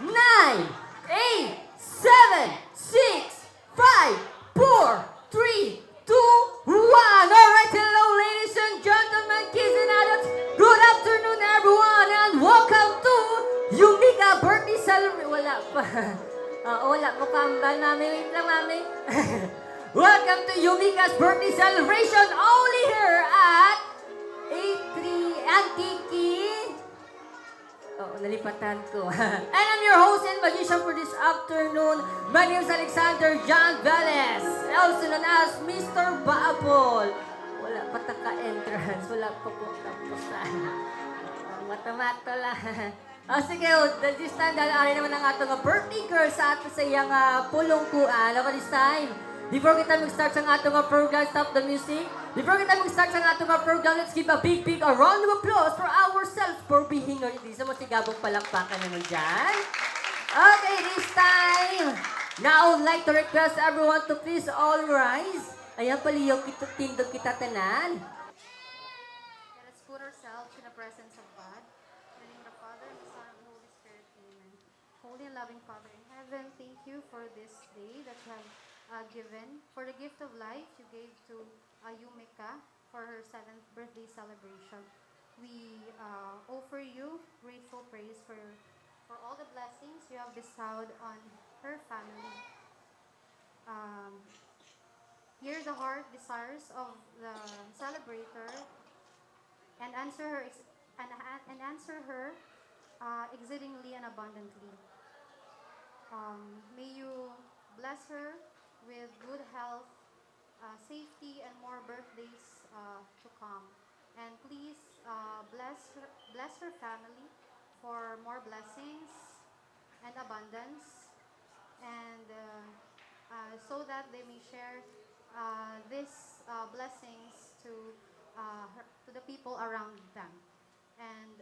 9, 8, 7, 6, 5, 4, 3, 2, 1. Alright, hello ladies and gentlemen, kids and adults. Good afternoon everyone and welcome to Yumika Birthday Celebration. Wala pa. Wala mo kambal, mami. Wait lang, mami. Welcome to Yumika's Birthday Celebration only here at A3 Antique. Oh, nalipatan ko. And I'm your host and magician for this afternoon. My name is Alexander John Velez, also known as Mr. Baabol. Wala pa taka-entrance, wala pa po tapusan. Mata-mata lang. Sige, this time, dahil naman ang atong birthday girl sa ato sa iyang pulongkuan. Ako this time, before kita mag-start sa atong program, stop the music. Before kita mag-start sa atong program, let's give a big round of applause for ourselves for being here. Hindi sa masigabong palakpakan naman dyan. Okay, this time, now I would like to request everyone to please all rise. Ayan, paliyok kita, tindog kita tanan. Let us put ourselves in the presence of God. In the name of the Father, and the Son, and the Holy Spirit. Amen. Holy and loving Father in heaven, thank you for this day that you have given. For the gift of life you gave to Yumika for her 7th birthday celebration. We offer you grateful praise for all the blessings you have bestowed on her family. Hear the heart desires of the celebrator and answer her exceedingly and abundantly. May you bless her with good health, safety, and more birthdays to come. And please bless her family for more blessings and abundance, and so that they may share these blessings to the people around them. And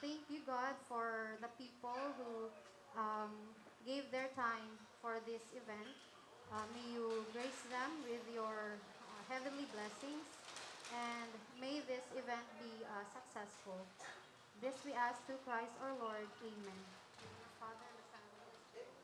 thank you, God, for the people who gave their time for this event. May you grace them with your heavenly blessings, and may this event be successful. This we ask through Christ our Lord. Amen. Father, and the Son, and the Holy Spirit.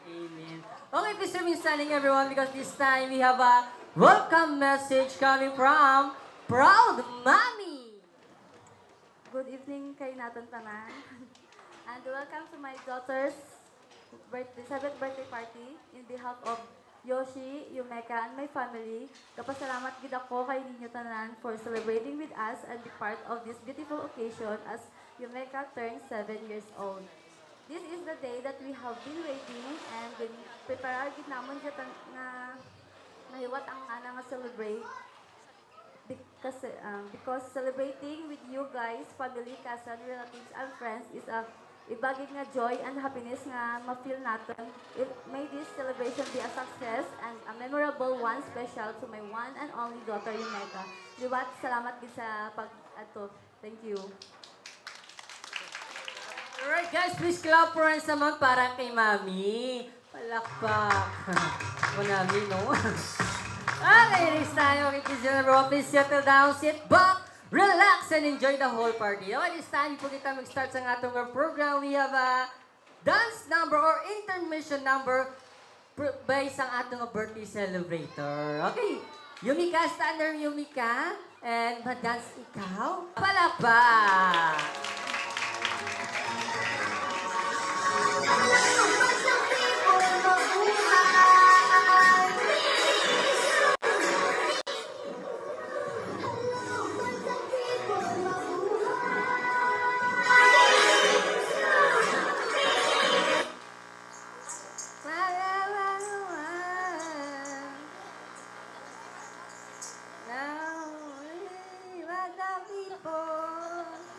Amen. Okay, please remain standing everyone because this time we have a welcome message coming from Proud Mommy. Good evening kay naton tanan. And welcome to my daughter's 7th birthday party in behalf of Yoshi, Yumeka, and my family. Kapasalamat gid ako kay ninyo tanan for celebrating with us and be part of this beautiful occasion as Yumeka turns 7 years old. This is the day that we have been waiting and prepare gid namon siya na nahiwat ang ana nga celebrate. Because celebrating with you guys, family, cousin, relatives, and friends is a ibagig nga joy and happiness nga ma-feel natin. May this celebration be a success and a memorable one, special to my one and only daughter, Yumeka. Liwat, salamat gid sa pag-ato. Thank you. Alright guys, please clap for us naman para kay Mami. Palakpak. Mami, no? Okay, this time, okay, please settle down, sit back, relax, and enjoy the whole party. Okay, this time, po kita mag-start sa atong program. We have a dance number or intermission number by isang atong birthday celebrator. Okay, Yumika, stand there, Yumika. And ma-dance ikaw. Palakpak!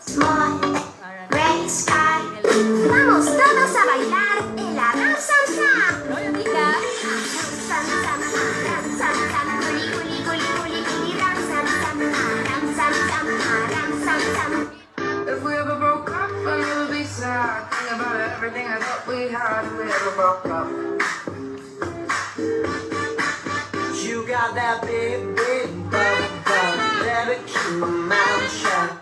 Small, red sky. Vamos todos a bailar el Aram Sam Sam. Yumika! Aram Sam Sam, Aram Sam Sam, kuli kuli kuli kuli kuli, Ram Sam Sam, Aram Sam Sam, Aram Sam Sam. If we ever broke up, I would be sad. Think about everything I thought we had if we ever broke up. You got that big, big bubble gum, let it keep my mouth shut.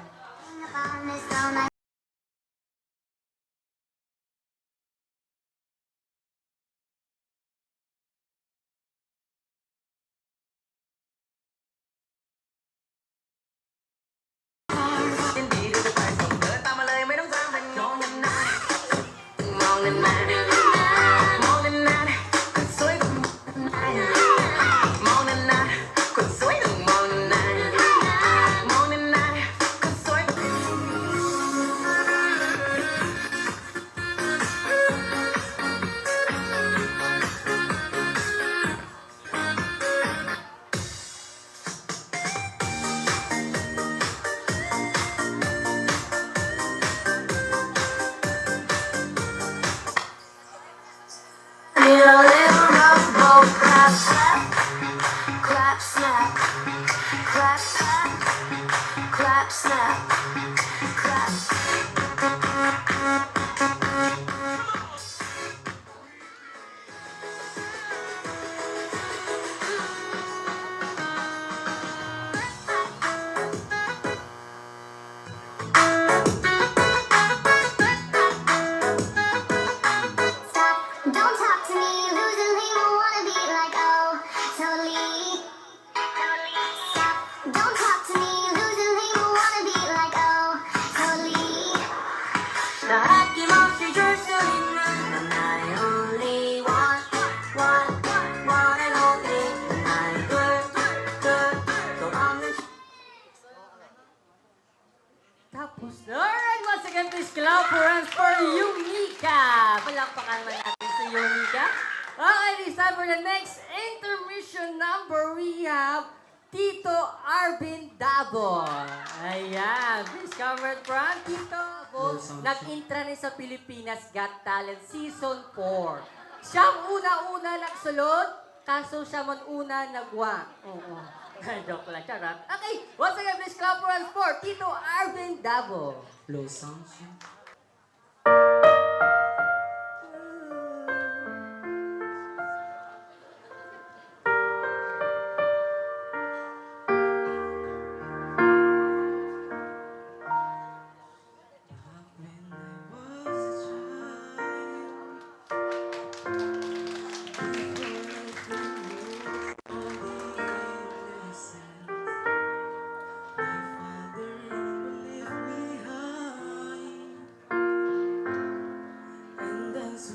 clap, clap. Stop, don't talk to me, losing people wanna be like, oh, totally. Stop, don't talk to me, losing people wanna be like, oh, totally. 아낌없이 줄 수 있는 넌 나의 only one, one, one and only. 나의 또 없는 Tapos na. Alright, once again, please clap for hands for Yumika. Palakpakan naman natin si Yumika. Okay, this time for the next intermission number, we have Tito Arvin Dabo. Ayan, please come right front, Tito. Nag-intra rin sa Pilipinas Got Talent Season 4. Siyang una-una nagsulod, kaso siya man una nagwa. Oo. Joke lang, charot. Okay, once again, please clap for hands for Tito Arvin Dabo. Low sounds.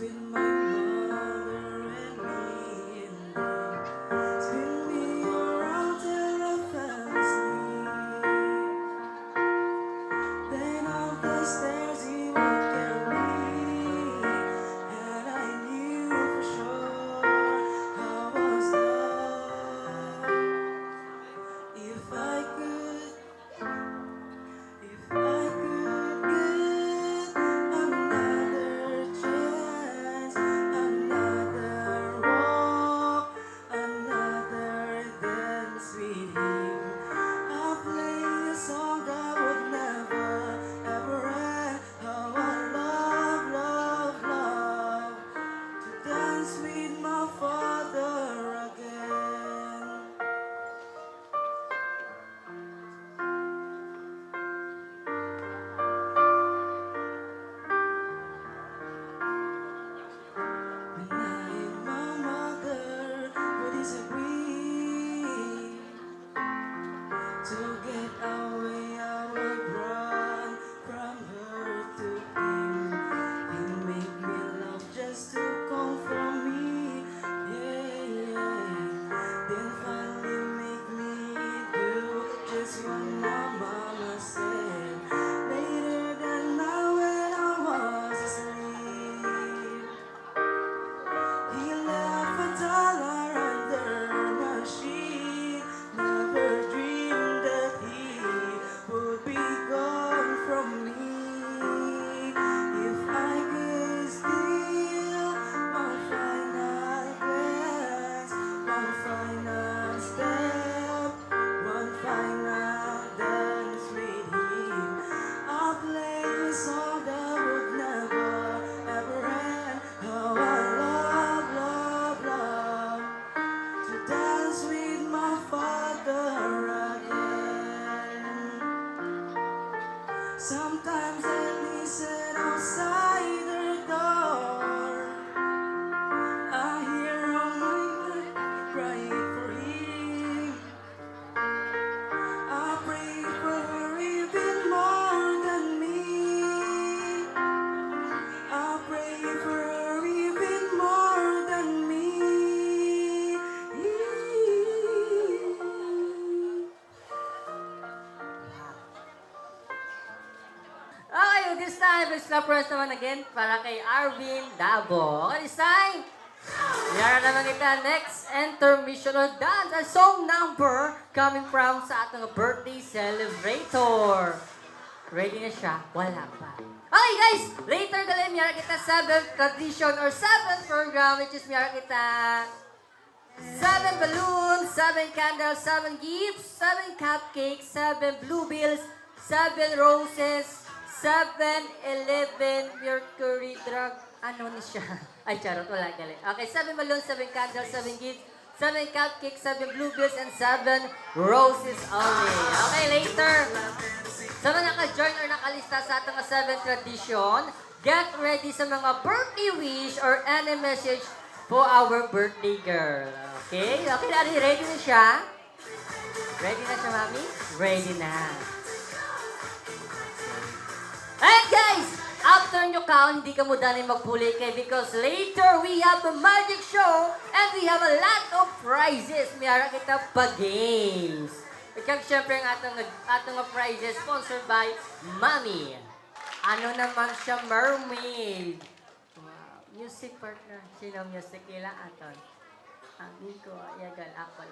With my mother and me, and then spin me around till I fell asleep. Then up the stairs he would carry me, and I knew for sure I was loved. If I could get another chance, another walk, another dance with him, I'll play a song that would never ever end. How I love, love, love to dance with my father again. When I and my mother would disagree, to get away I would run from her to him. He made me love just to comfort me, yeah, yeah. Then finally make me do just what my mama said. Later that night when I was asleep, he left $1 under my sheet. Never dreamed that he would be gone from me. If I could steal one final glance, one final step, one final dance with him, I'll play the song that would never ever end. How I love, love, love to dance with my father again. Sometimes I listen outside her door. I hear her mind crying for him. I pray for her even more than me. I pray for her even more than me. Okay, this time, please clap for us naman again para kay Arvin Dabo. Okay, this time, yara naman kita next intermission or dance. A song number coming from sa atong birthday celebrator. Ready na siya? Wala pa. Okay guys, later dali miyara kita 7th tradition or 7th program which is miyara kita 7 balloons, 7 candles, 7 gifts, 7 cupcakes, 7 blue bills, 7 roses, 7-Eleven Mercury drug. Ano ni siya? Ay, charot, wala galing. Okay, 7 balloons, 7 candles, 7 gifts, 7 cupcakes, 7 blueberries, and 7 roses only. Okay, later. Sa mga naka-join or nakalista sa ating 7 tradition, get ready sa mga birthday wish or any message for our birthday girl. Okay? Okay, Daddy, ready na siya? Ready na siya, Mami? Ready na. And guys, after nyo count, hindi ka mo dali magpuli kay because later we have a magic show and we have a lot of prizes. Mayroon kita pa games. Ikaw syempre ang atong prizes sponsored by Mami. Ano naman siya, mermaid. Wow. Music partner. Sino music nila aton? Ang ko, yagal ako.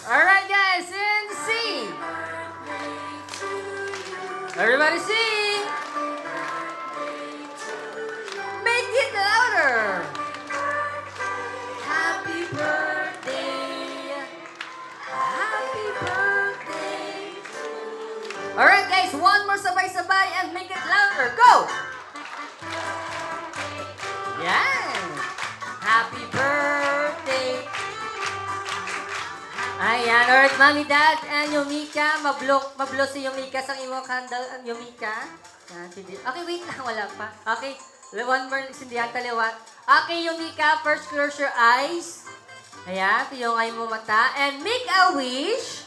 Alright guys, and sing! Everybody sing! Make it louder! Happy birthday! Happy birthday! Alright guys, one more sabay-sabay and make it louder. Go! Yan! Happy birthday! Ayan, alright, Mami, Dad, and Yumika, mablo si Yumika sa imong candle, Yumika. Yan, okay, wait lang, wala pa. Okay, one more, hindi yata liwat. Okay, Yumika, first close your eyes. Ayan, yung ay mo mata. And make a wish.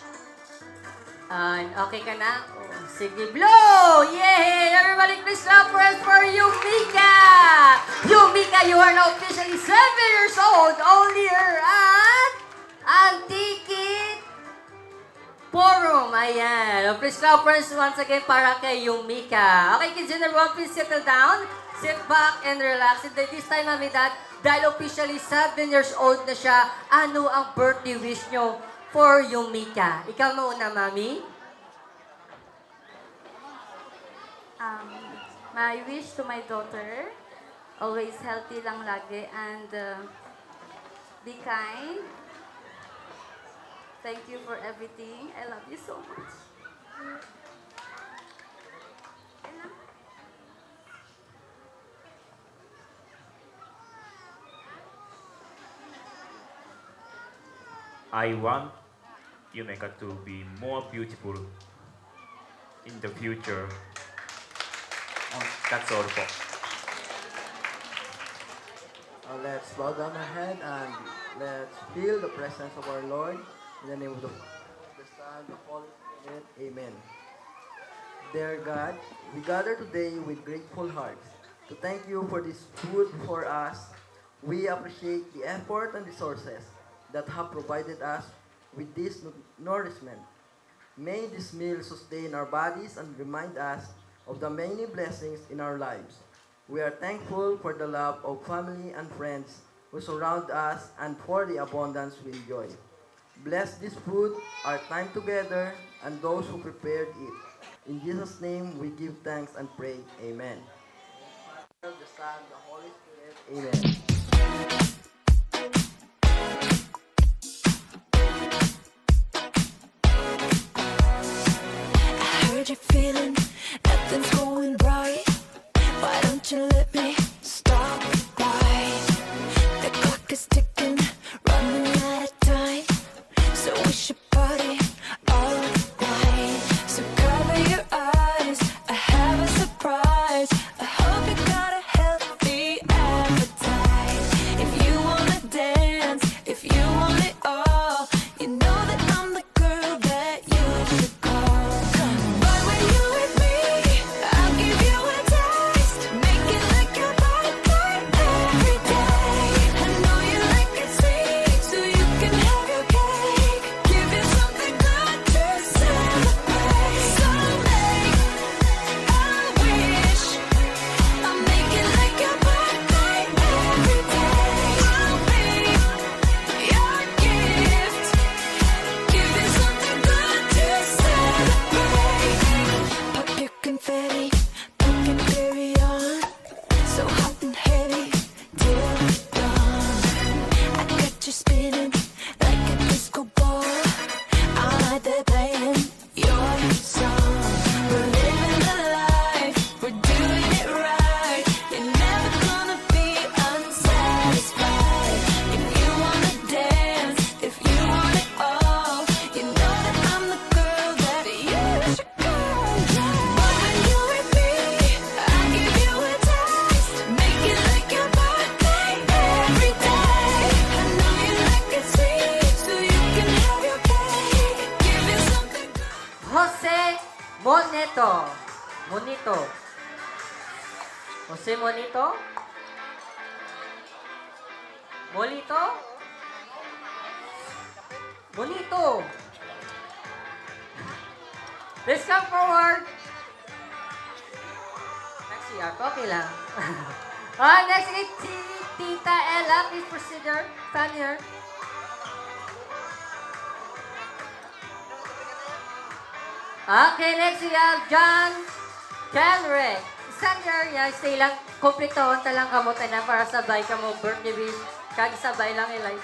And okay ka na? Oh, Sige, blow! Yay! Everybody, please clap for Yumika! Yumika, you are now officially 7 years old, only here at Antique Forum. Ayan. Please clap once again para kay Yumika. Okay, kids and everyone, please settle down. Sit back and relax. And this time, Mami Dad, dahil officially 7 years old na siya, ano ang birthday wish nyo for Yumika? Ikaw mauna, Mami. My wish to my daughter, always healthy lang lagi and be kind. Thank you for everything. I love you so much. I want Yumeka to be more beautiful in the future. That's all po. Let's bow down our head and let's feel the presence of our Lord. In the name of the Father, the Son, the Holy Spirit. Amen. Dear God, we gather today with grateful hearts to thank you for this food for us. We appreciate the effort and resources that have provided us with this nourishment. May this meal sustain our bodies and remind us of the many blessings in our lives. We are thankful for the love of family and friends who surround us and for the abundance we enjoy. Bless this food, our time together, and those who prepared it. In Jesus' name, we give thanks and pray. Amen. The Father, the Son, the Holy Spirit. Amen. I heard you're feeling nothing's going right. Why don't you let me stop by? The clock is ticking, running out of time. So we should party all night. So cover your eyes, I have a surprise. I hope you got a healthy appetite. If you wanna dance, if you want it all, you know that I'm the girl that you should call. But when you with me, I'll give you a taste. Make it like your birthday every day. I know you like it sweet, so you can have your cake. Give you something good to celebrate. So make a wish. I'll make it like your birthday every day. I'll be your gift. Give you something good to celebrate. Pop your confetti, don't get carry on. So hot and heavy till dawn. I got you spinning like a disco ball. All night they're playing your song. We're living the life, we're doing it right. You're never gonna be unsatisfied. If you wanna dance, if you want it all, you know that I'm the girl that you should call. But when you're with me, I'll give you a taste. Make it like your birthday every day. I know you like it sweet, so you can have your cake. Give you something good. Jose Monito. Monito. Jose Monito? Molito? Monito. Let's come forward. Next year, okay lang. Next is Tita Ella. Please proceed here. Stand here. Okay, next we have John Kenrick. Stand here. Yan, stay lang. Kumplitoon talang kamutan na para sabay ka mo birthday wish. Kag sabay lang ilay.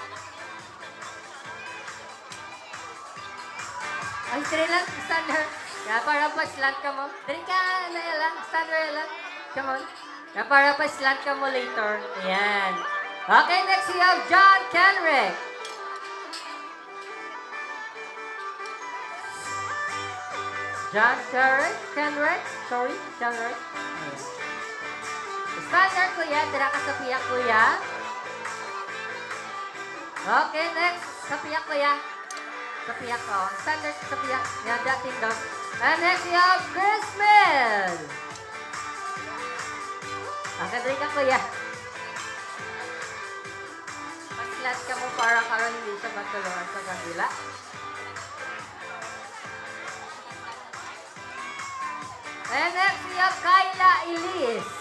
Ay, stay lang. Stand here. Yan, para pa slant ka mo. Drink ka na Ella. Stand here, Ella. Come on. Yan, para pa slant ka mo later. Ayan. Okay, next we have John Kenrick. John Kenrick. Sorry, Kenrick. Stand there, kuya. Dira ka sa piyak, kuya. Okay, next. Sa piyak, kuya. Sa piyak ko. Stand there sa piyak. Yan, dating daw. And next we have Christmas. Drink ka, kuya. Mag-flat ka mo para karon hindi siya matulungan sa kabila. And next we have Kyla Elise.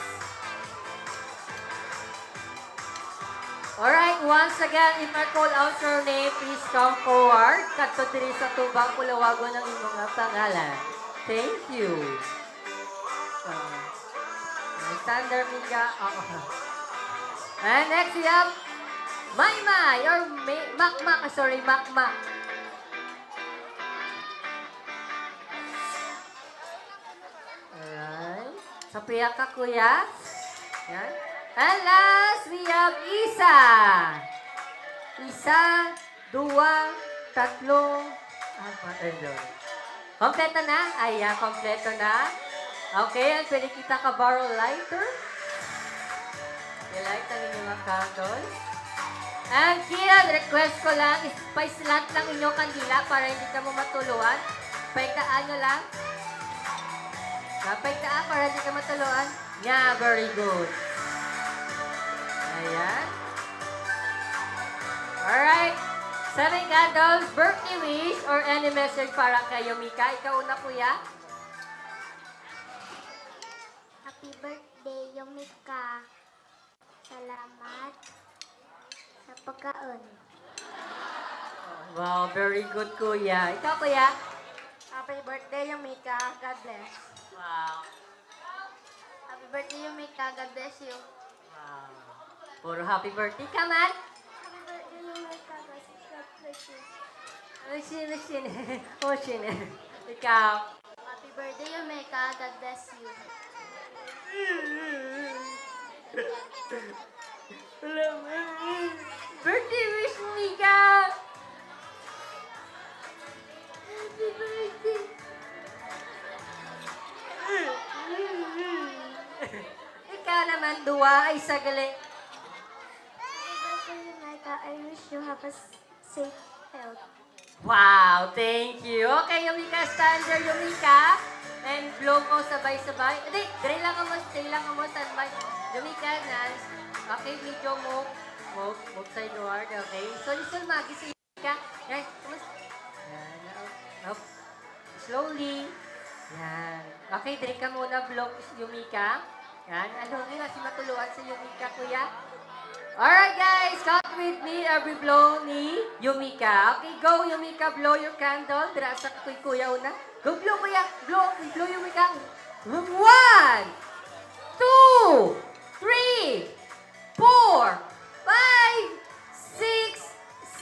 Alright, once again, if I call out your name, please come forward. Kadto diri sa tubang kulawagon ng imong nga pangalan. Thank you. Standard Mika. And next we have Maymay or Makmak. Sorry, Makmak. Alright. Sapiya ka, kuya. Yan. And last, we have Isa. Isa, dua, tatlo. Kompleto na? Ayan, kompleto na. Okay, and pwede kita ka borrow lighter. I-light ang inyong mga candle. And Kian, request ko lang, pa-slant lang inyong kandila para hindi ka mo matuluan. Paigtaan nyo lang. Paigtaan para hindi ka matuluan. Yeah, very good. Ayan. Alright. 7 candles, birthday wish, or any message para kayo, Mika. Ikaw una, kuya. Happy birthday, Yumika. Salamat sa pagkaon. Wow, very good, kuya. Ikaw, kuya. Happy birthday, Yumika. God bless. Wow. Happy birthday, Yumika. God bless you. Wow. Puro happy birthday ka, man. Happy birthday, Yumika. God bless you. Sine. Oh, sine. Ikaw. Happy birthday, Yumika. God bless you. Birthday wish, Mika. Happy birthday. Ikaw naman, dua ay sagali. Happy birthday, Yumika. I wish you have a safe health. Wow, thank you. Okay, Yumika, standard, Yumika. And blow mo sabay-sabay. Hindi, dry lang mo, standby. Yumika, nice. Okay, video mo. Move sideward, okay. So, listen, magi sa Yumika. Yan, yan, up. Slowly. Yan. Okay, dry ka muna, blow, Yumika. Yan, ano nga, si matuluan sa Yumika, kuya. Alright guys, count with me every blow ni Yumika. Okay, go Yumika, blow your candle. Dira sa kuya una. Go blow kuya, blow Yumika. 1, 2, 3, 4, 5, 6,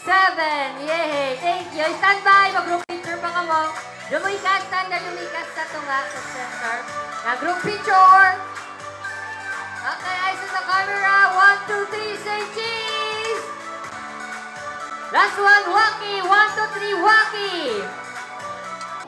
7. Yay! Thank you. Stand by. Mag-group picture pa ka mo. Yumika, stand na Yumika sa tunga sa center. Na group picture. Okay, eyes on the camera. 1, 2, 3, say cheese! Last one, Waki. 1, 2, 3, Waki!